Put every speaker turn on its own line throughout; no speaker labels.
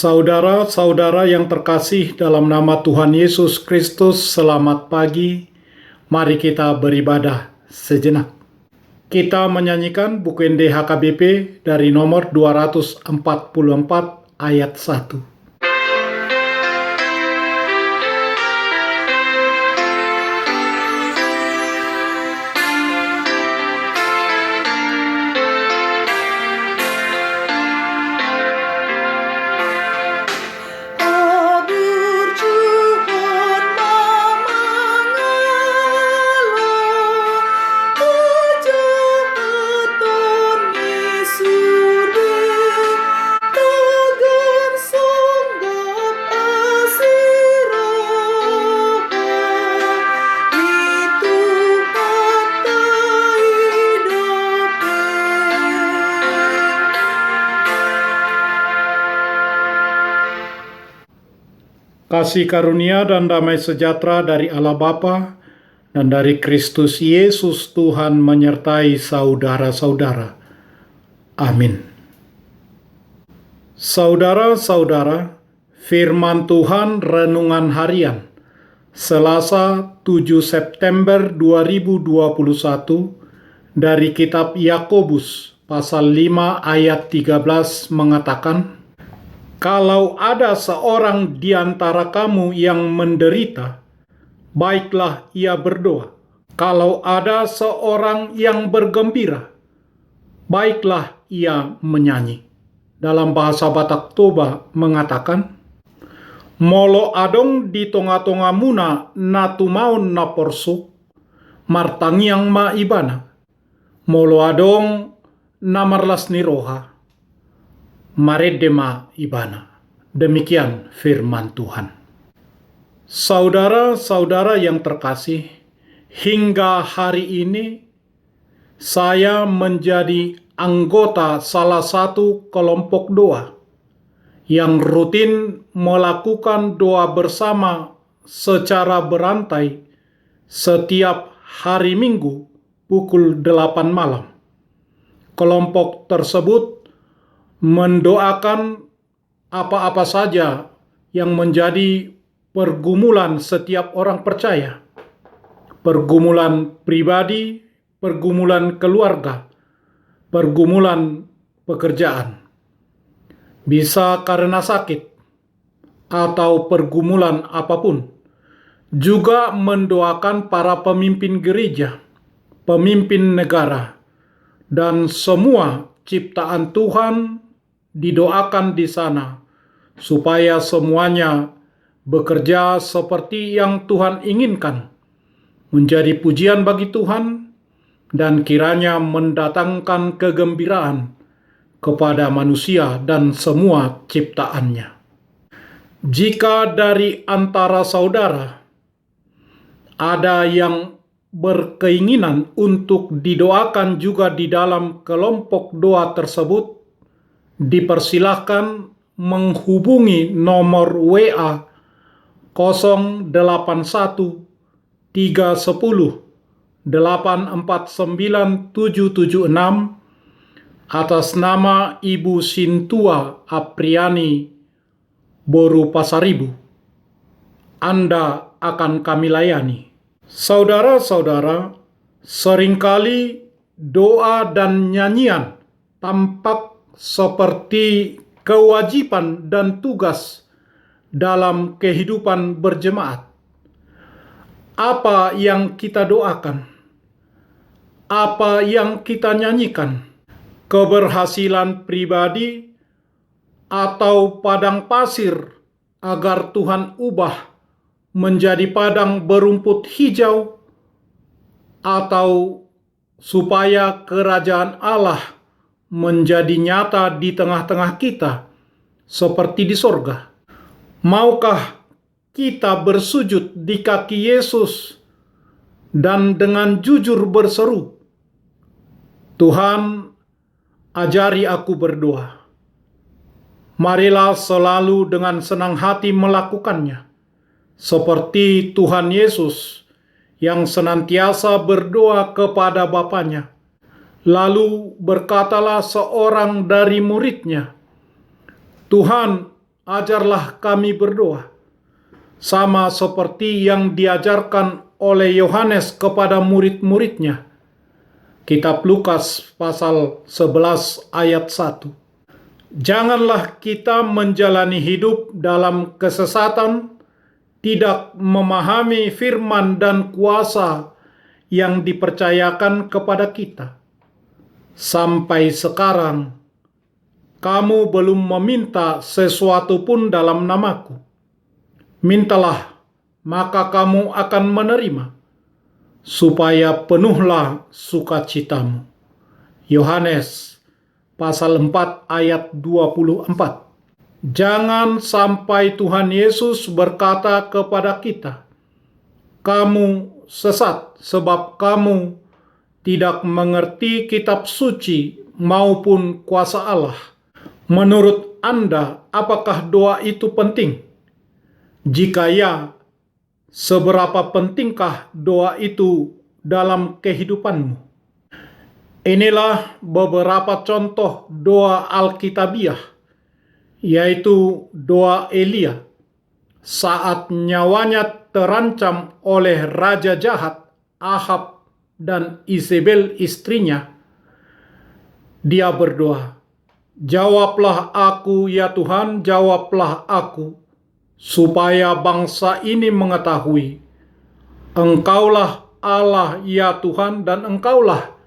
Saudara-saudara yang terkasih dalam nama Tuhan Yesus Kristus, selamat pagi. Mari kita beribadah sejenak. Kita menyanyikan buku NDHKBP dari nomor 244 ayat 1. Kasih karunia dan damai sejahtera dari Allah Bapa dan dari Kristus Yesus Tuhan menyertai saudara-saudara. Amin. Saudara-saudara, firman Tuhan renungan harian Selasa 7 September 2021 dari kitab Yakobus pasal 5 ayat 13 mengatakan, "Kalau ada seorang di antara kamu yang menderita, baiklah ia berdoa. Kalau ada seorang yang bergembira, baiklah ia menyanyi." Dalam bahasa Batak Toba mengatakan, "Molo adong di tonga-tonga muna na tumaon na porsuk, martangiang ma ibana. Molo adong na marlas ni roha, maredema ibana." Demikian firman Tuhan. Saudara-saudara yang terkasih, hingga hari ini saya menjadi anggota salah satu kelompok doa yang rutin melakukan doa bersama secara berantai setiap hari Minggu pukul 8 malam. Kelompok tersebut mendoakan apa-apa saja yang menjadi pergumulan setiap orang percaya. Pergumulan pribadi, pergumulan keluarga, pergumulan pekerjaan. Bisa karena sakit atau pergumulan apapun. Juga mendoakan para pemimpin gereja, pemimpin negara, dan semua ciptaan Tuhan didoakan di sana, supaya semuanya bekerja seperti yang Tuhan inginkan, menjadi pujian bagi Tuhan, dan kiranya mendatangkan kegembiraan kepada manusia dan semua ciptaannya. Jika dari antara saudara ada yang berkeinginan untuk didoakan juga di dalam kelompok doa tersebut, dipersilahkan menghubungi nomor WA 081 310 849776 atas nama Ibu Sintua Apriani Boru Pasaribu. Anda akan kami layani. Saudara-saudara, seringkali doa dan nyanyian tampak seperti kewajiban dan tugas dalam kehidupan berjemaat. Apa yang kita doakan? Apa yang kita nyanyikan? Keberhasilan pribadi atau padang pasir agar Tuhan ubah menjadi padang berumput hijau, atau supaya kerajaan Allah menjadi nyata di tengah-tengah kita seperti di sorga? Maukah kita bersujud di kaki Yesus dan dengan jujur berseru, "Tuhan, ajari aku berdoa." Marilah selalu dengan senang hati melakukannya, seperti Tuhan Yesus yang senantiasa berdoa kepada Bapanya. Lalu berkatalah seorang dari muridnya, "Tuhan, ajarlah kami berdoa, sama seperti yang diajarkan oleh Yohanes kepada murid-muridnya. Kitab Lukas pasal 11 ayat 1. Janganlah kita menjalani hidup dalam kesesatan, tidak memahami firman dan kuasa yang dipercayakan kepada kita. Sampai sekarang, kamu belum meminta sesuatu pun dalam namaku. Mintalah, maka kamu akan menerima, supaya penuhlah sukacitamu. Yohanes pasal 4 ayat 24. Jangan sampai Tuhan Yesus berkata kepada kita, "Kamu sesat sebab kamu tidak mengerti kitab suci maupun kuasa Allah." Menurut Anda, apakah doa itu penting? Jika ya, seberapa pentingkah doa itu dalam kehidupanmu? Inilah beberapa contoh doa Alkitabiah, yaitu doa Elia saat nyawanya terancam oleh raja jahat Ahab dan Isabel istrinya. Dia berdoa, "Jawablah aku ya Tuhan, jawablah aku, supaya bangsa ini mengetahui Engkaulah Allah ya Tuhan, dan Engkaulah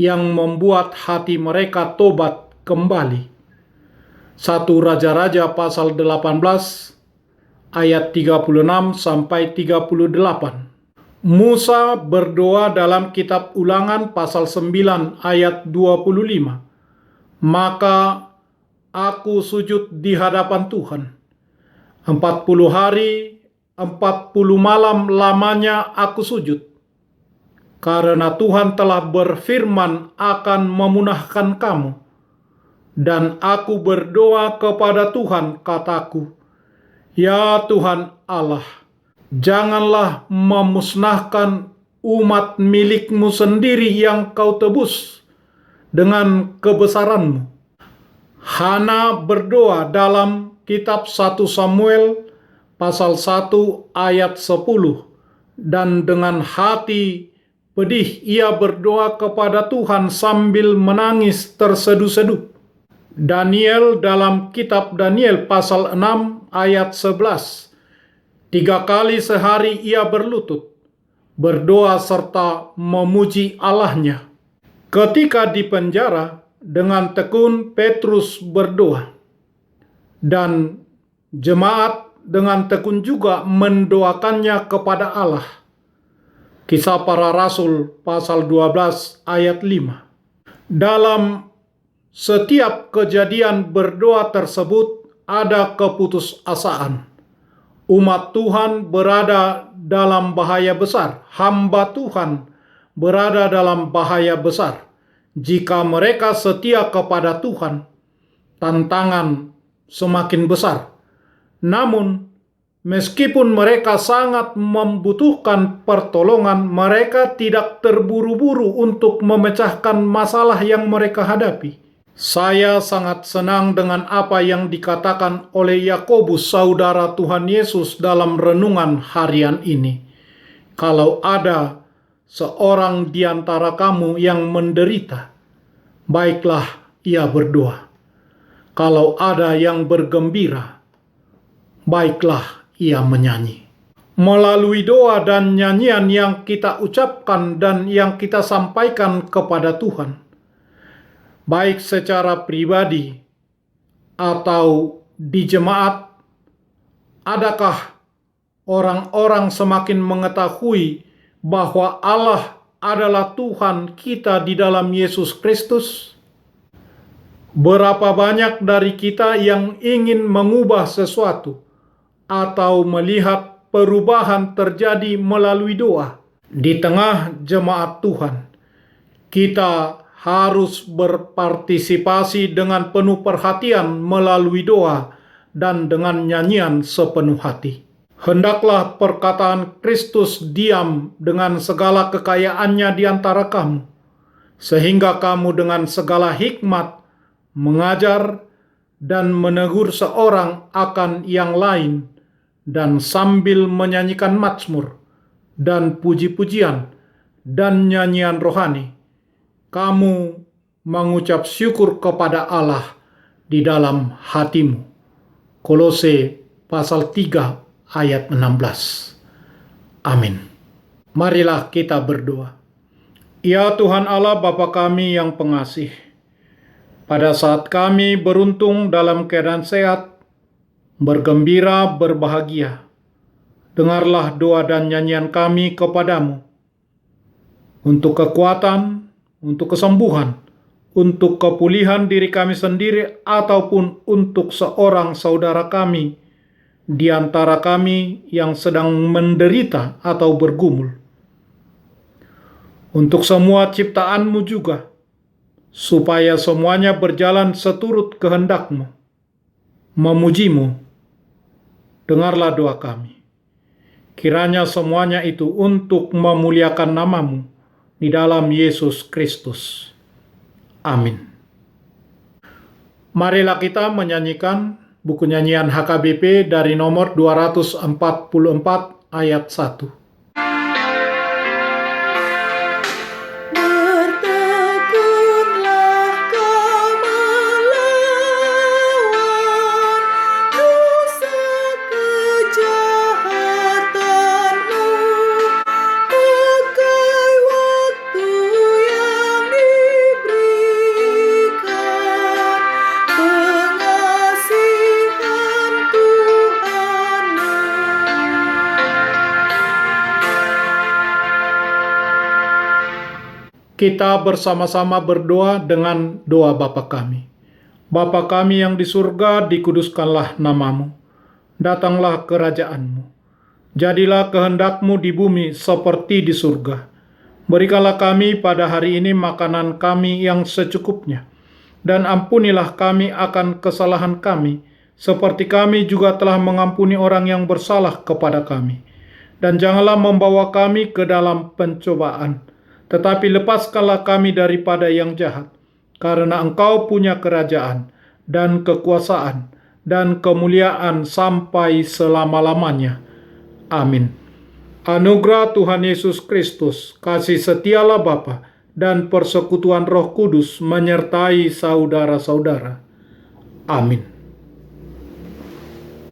yang membuat hati mereka tobat kembali." 1 Raja-Raja pasal 18 ayat 36 sampai 38. Musa berdoa dalam kitab Ulangan pasal 9 ayat 25. "Maka aku sujud di hadapan Tuhan. 40 hari, 40 malam lamanya aku sujud. Karena Tuhan telah berfirman akan memunahkan kamu. Dan aku berdoa kepada Tuhan, kataku, ya Tuhan Allah, janganlah memusnahkan umat milikmu sendiri yang kau tebus dengan kebesaranmu." Hana berdoa dalam kitab 1 Samuel pasal 1 ayat 10. Dan dengan hati pedih ia berdoa kepada Tuhan sambil menangis terseduh-seduh. Daniel dalam kitab Daniel pasal 6 ayat 11. 3 kali sehari ia berlutut, berdoa serta memuji Allahnya. Ketika di penjara, dengan tekun Petrus berdoa. Dan jemaat dengan tekun juga mendoakannya kepada Allah. Kisah Para Rasul pasal 12 ayat 5. Dalam setiap kejadian berdoa tersebut ada keputusasaan. Umat Tuhan berada dalam bahaya besar. Hamba Tuhan berada dalam bahaya besar. Jika mereka setia kepada Tuhan, tantangan semakin besar. Namun, meskipun mereka sangat membutuhkan pertolongan, mereka tidak terburu-buru untuk memecahkan masalah yang mereka hadapi. Saya sangat senang dengan apa yang dikatakan oleh Yakobus, saudara Tuhan Yesus, dalam renungan harian ini. Kalau ada seorang di antara kamu yang menderita, baiklah ia berdoa. Kalau ada yang bergembira, baiklah ia menyanyi. Melalui doa dan nyanyian yang kita ucapkan dan yang kita sampaikan kepada Tuhan, baik secara pribadi atau di jemaat, adakah orang-orang semakin mengetahui bahwa Allah adalah Tuhan kita di dalam Yesus Kristus? Berapa banyak dari kita yang ingin mengubah sesuatu atau melihat perubahan terjadi melalui doa? Di tengah jemaat Tuhan, kita harus berpartisipasi dengan penuh perhatian melalui doa dan dengan nyanyian sepenuh hati. Hendaklah perkataan Kristus diam dengan segala kekayaannya di antara kamu, sehingga kamu dengan segala hikmat mengajar dan menegur seorang akan yang lain, dan sambil menyanyikan mazmur dan puji-pujian dan nyanyian rohani, kamu mengucap syukur kepada Allah di dalam hatimu. Kolose pasal 3 ayat 16. Amin. Marilah kita berdoa. Ya Tuhan Allah Bapa kami yang pengasih, pada saat kami beruntung dalam keadaan sehat, bergembira, berbahagia, dengarlah doa dan nyanyian kami kepadamu untuk kekuatan, untuk kesembuhan, untuk kepulihan diri kami sendiri ataupun untuk seorang saudara kami di antara kami yang sedang menderita atau bergumul. Untuk semua ciptaan-Mu juga, supaya semuanya berjalan seturut kehendak-Mu, memuji-Mu. Dengarlah doa kami. Kiranya semuanya itu untuk memuliakan nama-Mu di dalam Yesus Kristus. Amin. Marilah kita menyanyikan buku nyanyian HKBP dari nomor 244 ayat 1. Kita bersama-sama berdoa dengan doa Bapa kami. Bapa kami yang di surga, dikuduskanlah nama-Mu. Datanglah kerajaan-Mu. Jadilah kehendak-Mu di bumi seperti di surga. Berikanlah kami pada hari ini makanan kami yang secukupnya. Dan ampunilah kami akan kesalahan kami, seperti kami juga telah mengampuni orang yang bersalah kepada kami. Dan janganlah membawa kami ke dalam pencobaan, tetapi lepaskanlah kami daripada yang jahat, karena Engkau punya kerajaan, dan kekuasaan, dan kemuliaan sampai selama-lamanya. Amin. Anugerah Tuhan Yesus Kristus, kasih setialah Bapa, dan persekutuan Roh Kudus menyertai saudara-saudara. Amin.